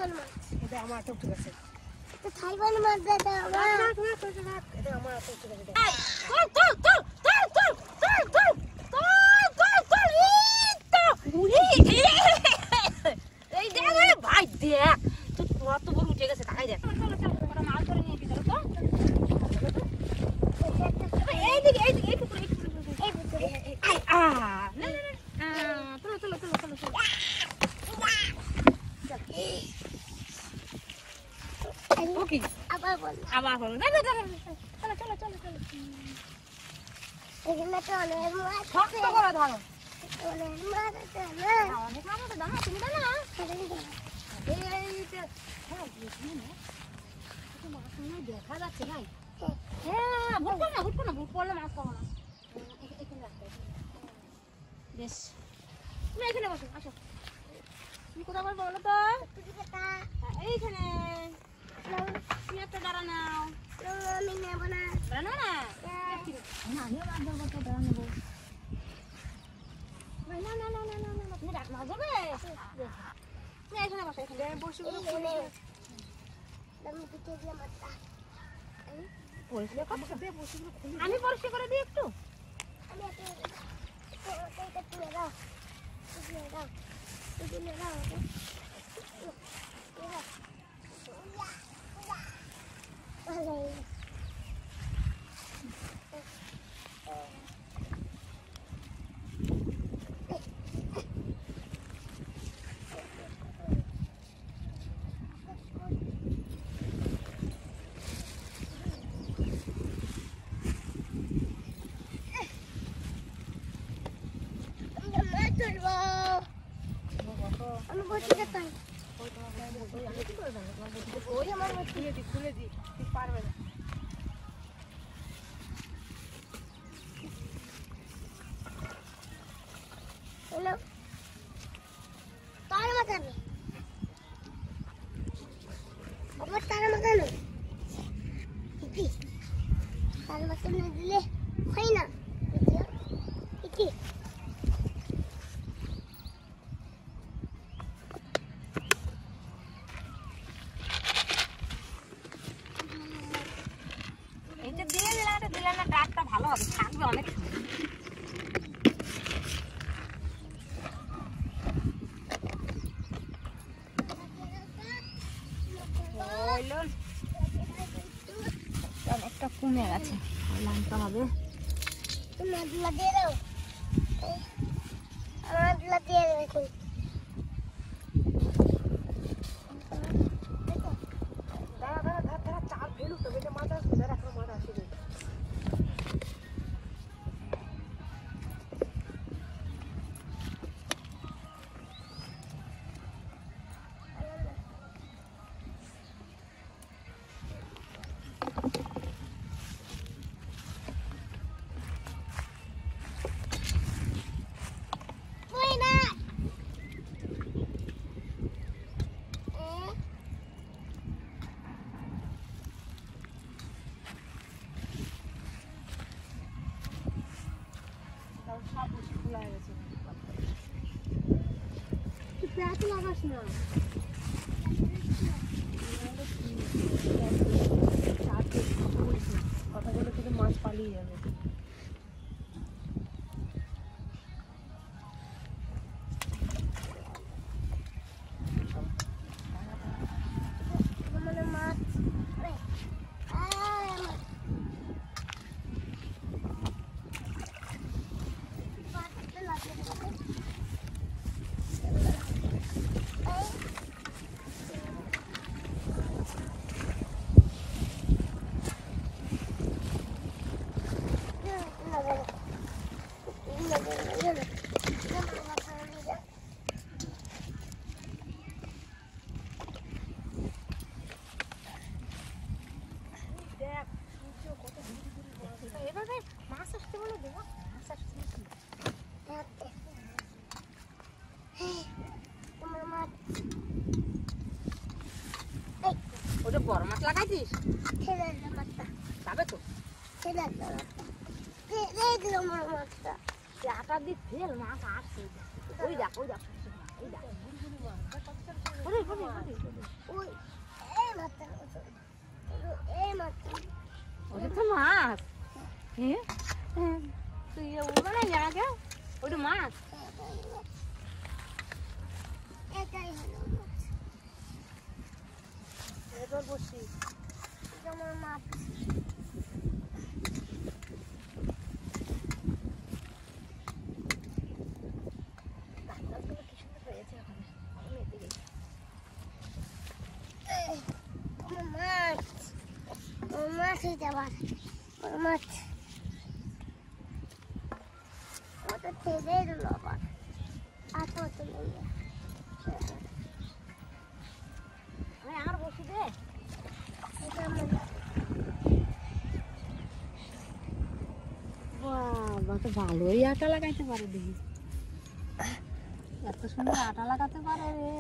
এটা আমার আটক ঠিক আছে। তো খাইবান মার দাদা আমার এটা আমার আটক ঠিক আছে। এই দেখ ভাই দেখ তুই কত বড় উঠে গেছে তাকাই দেখ মাছ ধরে নিয়ে চলো তো এইদিকে এই পুকুরে না চলো ওকে আবার বল না চলো এখানে তো অনেক মাছ শক্ত করে ধরো অনেক মাছ আছে না অনেক মাছ আছে দাঁড়া তুমি দাঁড়া এইটা হ্যাঁ বুঝলি না তো মাছ না দেখা যাচ্ছে ভাই হ্যাঁ ভুল করলে মাছ পাবো না এখানে রাখতে বেশ তুমি এখানে বসো আসো তুমি কোথায় বলবো বলো তো এইখানে তুমি একটা দাঁড়া নাও আমি নেব না দাঁড়া না আমিও মাছ ধরবো তো দাঁড়া নেবো না তুমি রাখ মাছ ধরবে তুমি এখানে বসো এখানে বসে আমি পিঠে দিয়ে মারতা পরিষ্কার করছো আমি পরিষ্কার করে দিই একটু আমি এটা তুলে দাও আমি বসে যেতাম ওই আমার খুলে দি তুই পারবে না হ্যালো তার মাথানো আমার তার মাথানো কি তার মাথানো দিলে হয় না কি এইটা দিলে না ডাকটা ভালো হবে থাকবে অনেক অনেকটা কমে গেছে লাইনটা হবে তুমি লাগিয়ে দাও আমার লাগিয়ে দাও এখন দাঁড়া চাল ফেলু তবে এটা মাছ আসবে দাঁড়া এখন মাছ আসবে লাগাস না কথা বলে থেকে মাছ পালিয়ে যাবে মাছ ওটা বড় মাছ লাগাইছিস ছেড়ে দে মাছটা যাবে তো ছেড়ে দে মাছটা ছেড়ে দিল আমার মাছটা আটা দিয়ে ফেল মাছ আসছে ওই দেখ ওরে ওরে ওরে ওই এই মাছটা এই মাছটা ওটা তো মাছ তুই ওগুলো না জায়গা ওটা মাছ এটাই হলো মাছ এবার বসি এটা আমার মাছ কি সুন্দর হয়েছে ওখানে আমি এতে গেছি আমার মাছ আমার মাছ এটা আবার আমার মাছ ওটা ছেড়ে দিল আবার আর তো নেই আর বসি দে এটা আমার বাবা তো ভালোই আটা লাগাইতে পারে দেখি এত সুন্দর আটা লাগাতে পারে রে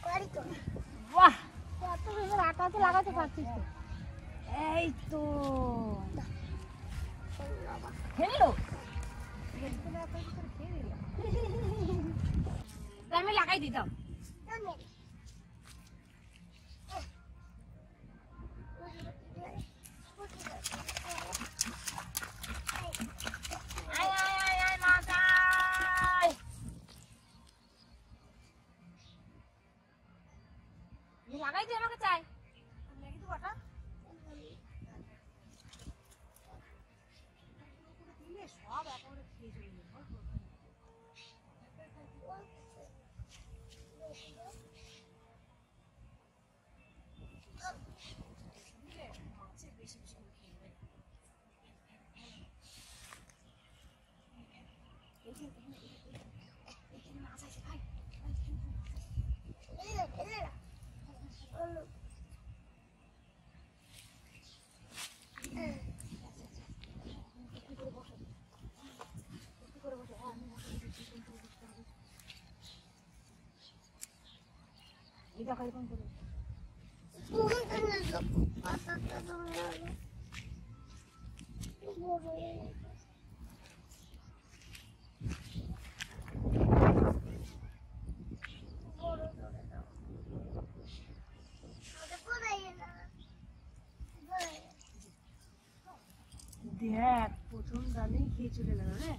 করি তো বাহ এত সুন্দর আটা তো লাগাতে পারছিস তো এই তো খেয়ে নিল আমি লাগাই দিতাম লাগাই দিয়ে আমাকে চাই সব একেবারে খেয়ে চলে এটা কিরকম করে দেখ প্রথম দানেই খেয়ে চলে গেল রে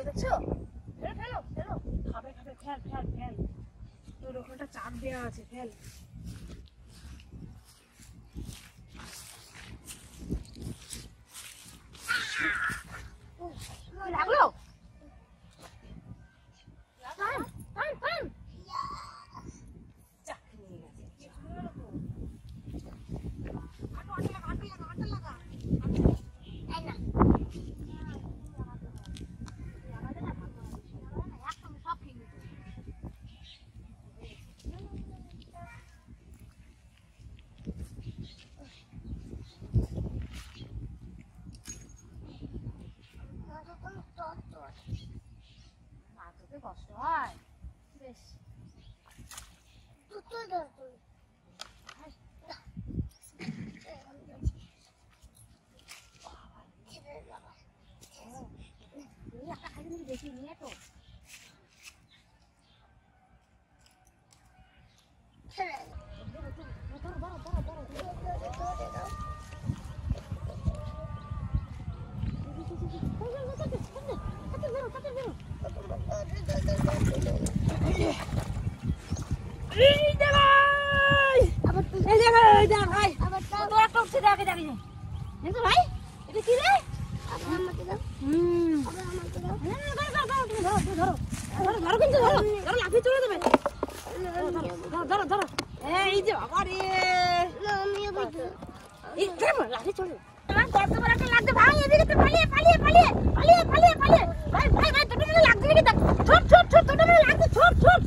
দেখছো ফেল ফেলো ফেলো খাবে খাবে ফেল ফেল ফেল তোর ওখানটা চাপ দেওয়া আছে ফেল লাগলো টান টান টান চাকরি নিয়ে গেছে আটা লাগা কষ্ট হয় বেশ একটা খাইতে বেশি নিয়ে তো লাঠি চলে লাগছে ভাই এদিকে পালিয়ে পালিয়ে পালিয়ে পালিয়ে পালিয়ে পালিয়ে ভাই ভাই ভাই তোর লাগছে নাকি ছোট ছোট ছোট তোর লাগছে ছোট ছোট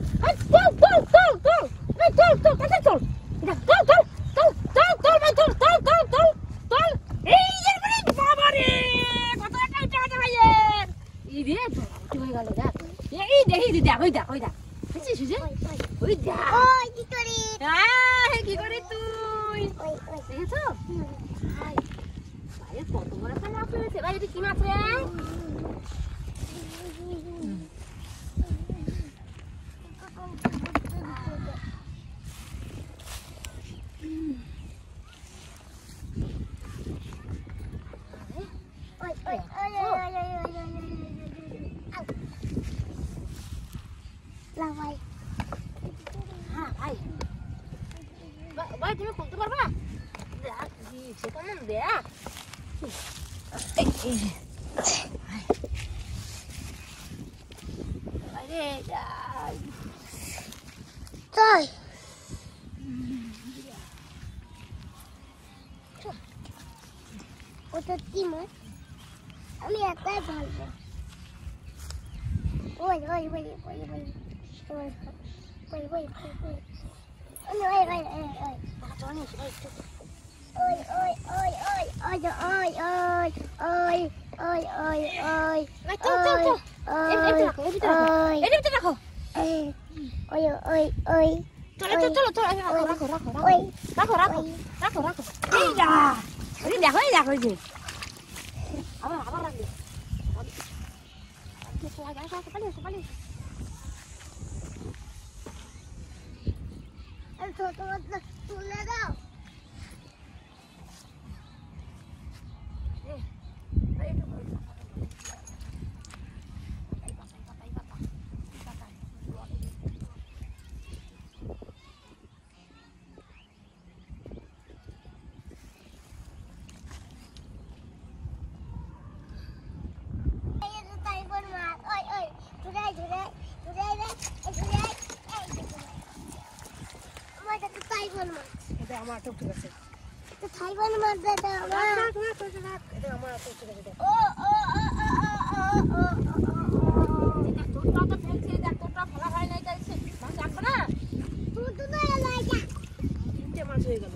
চল চল চল চল চল চল কাছে চল চল চল চল চল চল চল চল চল চল চল এই বাবা রে যে দেখ ওই দেখ বুঝছিস সুজে ওই ওই দেখ ওই কি করি কি করে তুই ওই দেখেছো ভাই ভাই কত বড় একটা মাছ হয়েছে ভাই এটা কি মাছ রে লাভাই হ্যাঁ ভাই ভাই তুমি খুলতে পারবা দেখ কি সে কেমন দেখ আরে চল ওটা কি মাছ আমি একাই ভালবো ওই ওই ওই ওই ওই ওই ওই ওই ওই তুলে দাও এটা আমার তো ঠিক আছে থাইবান মাছ দাদা আমার এটা আমার তো ঠিক আছে ও ও ও ও ও তোরটা তো ফেলছে দেখ তোরটা ফেলা হয় নাই তাই সে মাছ রাখবে না তুই তো না লাগা তিনটে মাছ হয়ে গেল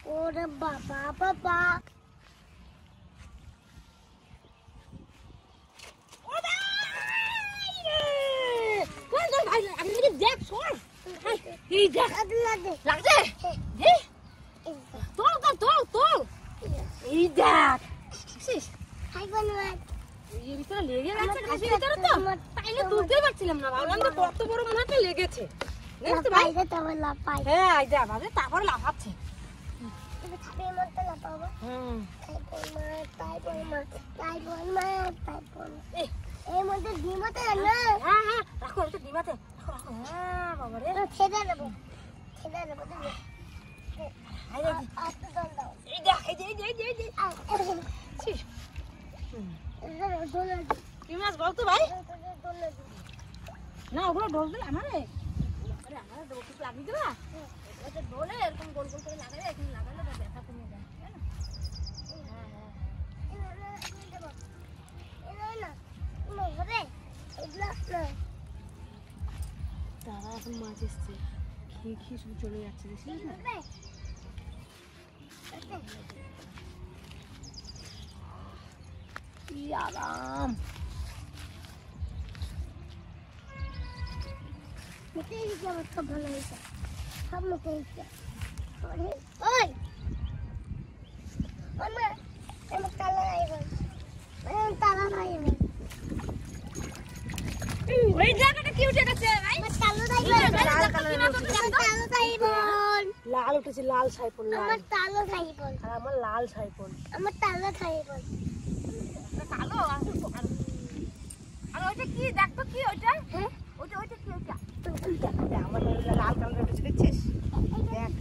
Ora baba baba. দেখ শোন এই দেখ লাগছে তোল এই দেখ থাইবান মাছ এর ভিতরে লেগে গেছে ঘাসের ভিতরে তো তাইলে তুলতেই পারছিলাম না ভাবলাম তো কত বড় মনে হয় লেগেছে দেখতে ভাই লাপাই হ্যাঁ এই দেখ ভাবে তারপরে লাফাচ্ছে তুমি খাবে মত লাপাবো থাইবান মাছ এই মধ্যে ডিম আছে না হ্যাঁ রাখো এটা ডিমাতে রাখো হ্যাঁ বাবা রে ছেড়ে দেবো তুমি এই দেখ এই যে কি মাছ বলতো ভাই না ওগুলো ঢোল দিলে আমারে আমার ডোকে লাগিয়ে দেবা ওটা ঢোলে এরকম গোল গোল করে লাগালে এখন লাগালে ব্যথা কমে যায় তারা এখন মাছ এসছে খেয়ে শুধু চলে যাচ্ছে বুঝলিস না কি আরাম সব ভালো হয়েছে সব মুখে হয়েছে তালা নাই ওই জায়গাটা কি উঠে গেছে ভাই লাল উঠেছে লাল সাইফোন আমার তালো সাইফোন আর আমার লাল সাইফোন আমার তালো সাইফোন কালো আর আর ওইটা কি দেখ তো কি ওইটা হ্যাঁ ওইটা ওইটা কি ওইটা আমার লাল কালারের কিছু দেখছিস দেখ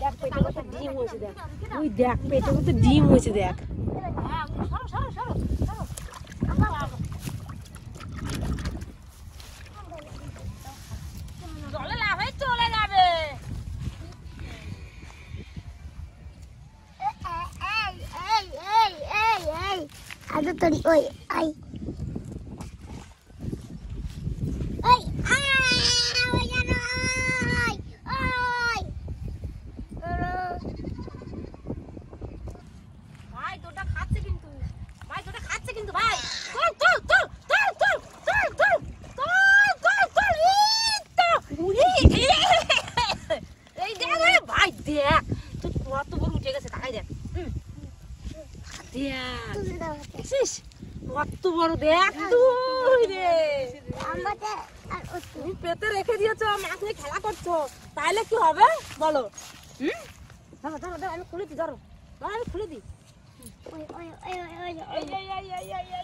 দেখ পেটে কত ডিম হয়েছে দেখ ওই দেখ পেটে কত ডিম হয়েছে দেখ হ্যাঁ সরো সরো সরো সরো জলে লাভ হয়ে চলে যাবে আদা তরি ওই আই ওই ওই জানো ওই ভাই তোটা খাচ্ছে কিন্তু ভাই তোটা খাচ্ছে কিন্তু ভাই চল চল চল চল চল চল চল চল চল এই দেখ রে ভাই দেখ তুই কত বড় উঠে গেছে তাকাই দেখ দেখ তুলে দাও দেখছিস কত বড় দেখ তুই রে আমাদের আর ওই তুমি পেতে রেখে দিয়েছো মাছ নিয়ে খেলা করছো তাহলে কি হবে বলো ধরো ধরো ধরো আমি খুলে দিই ধরো ধরো আমি খুলে দিই ওই ওই ওই ওই এই এই এই এই এই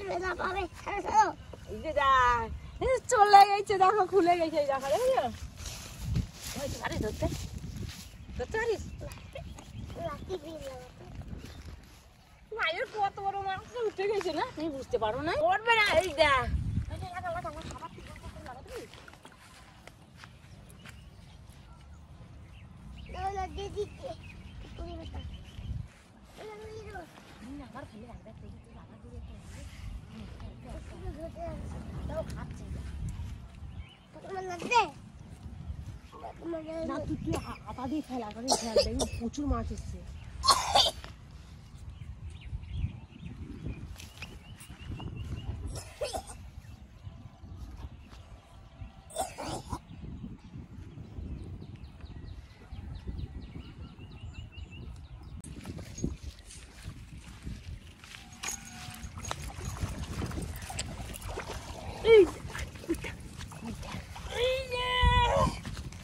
এই না পাবে ছাড়ো এই যে দেখ এই চলে গেছে দেখো খুলে গেছে এই দেখো দেখো ওই তো পারিস ধরতে ধরতে পারিস লাঠি দিয়ে মায়ের কত বড় মাছ উঠে গেছে না তুমি বুঝতে পারো না উঠবে না এই দেখ দাও দিদি তুমি বতা আবার ফেলে রাখবে দেখি তুই আবার দিয়ে দাও খাচ্ছে না তুই তুই আটা দিয়ে ফেল আটা দিয়ে ফেল দেখবি প্রচুর মাছ এসছে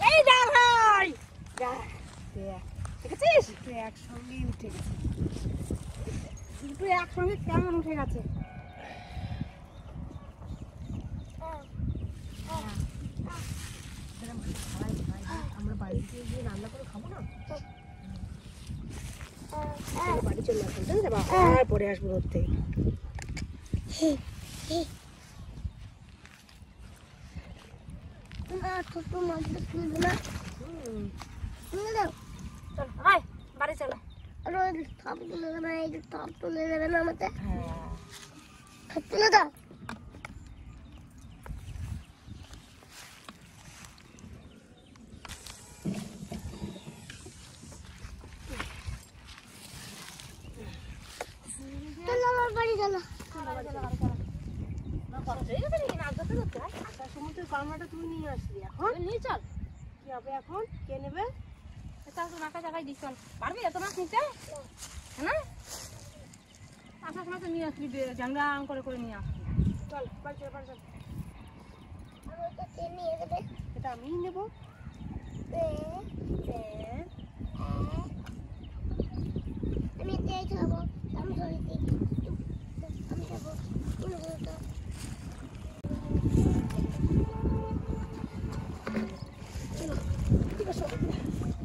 এই দেখ ভাই দেখেছিস একসঙ্গেই উঠে গেছে দুটো একসঙ্গে কেমন উঠে গেছে আমরা বাড়িতে গিয়ে রান্না করে খাবো না বাড়ি চলে আসবো ঠিক আছে আবার পরে আসবো ওর থেকে ছোট মাছ তুলবে না তুলে দাও চল ভাই বাড়ি চলো আর ওই টপ তুলে দেবে এই টপ তুলে দেবে না আমাদের হ্যাঁ তুলে দাও চলো আমার বাড়ি চলো আসার সময় তুই কামড়াটা তুই নিয়ে আসবি এখন নিয়ে চল কি হবে এখন কে নেবে চল তো নাকা জায়গায় দিস চল পারবি এত মাছ নিতে হ্যাঁ আসার সময় তো নিয়ে আসবি জানগাম করে নিয়ে আসবি চল বাড়ি চল বাড়ি চল আর ওটা কে নিয়ে যাবে এটা আমিই নেবো আমি এটাই খাবো আমি ধরে দিই আমি যাবো তুলে দাও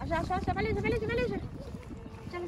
আসো আসো আসো পালিয়ে এসো চলো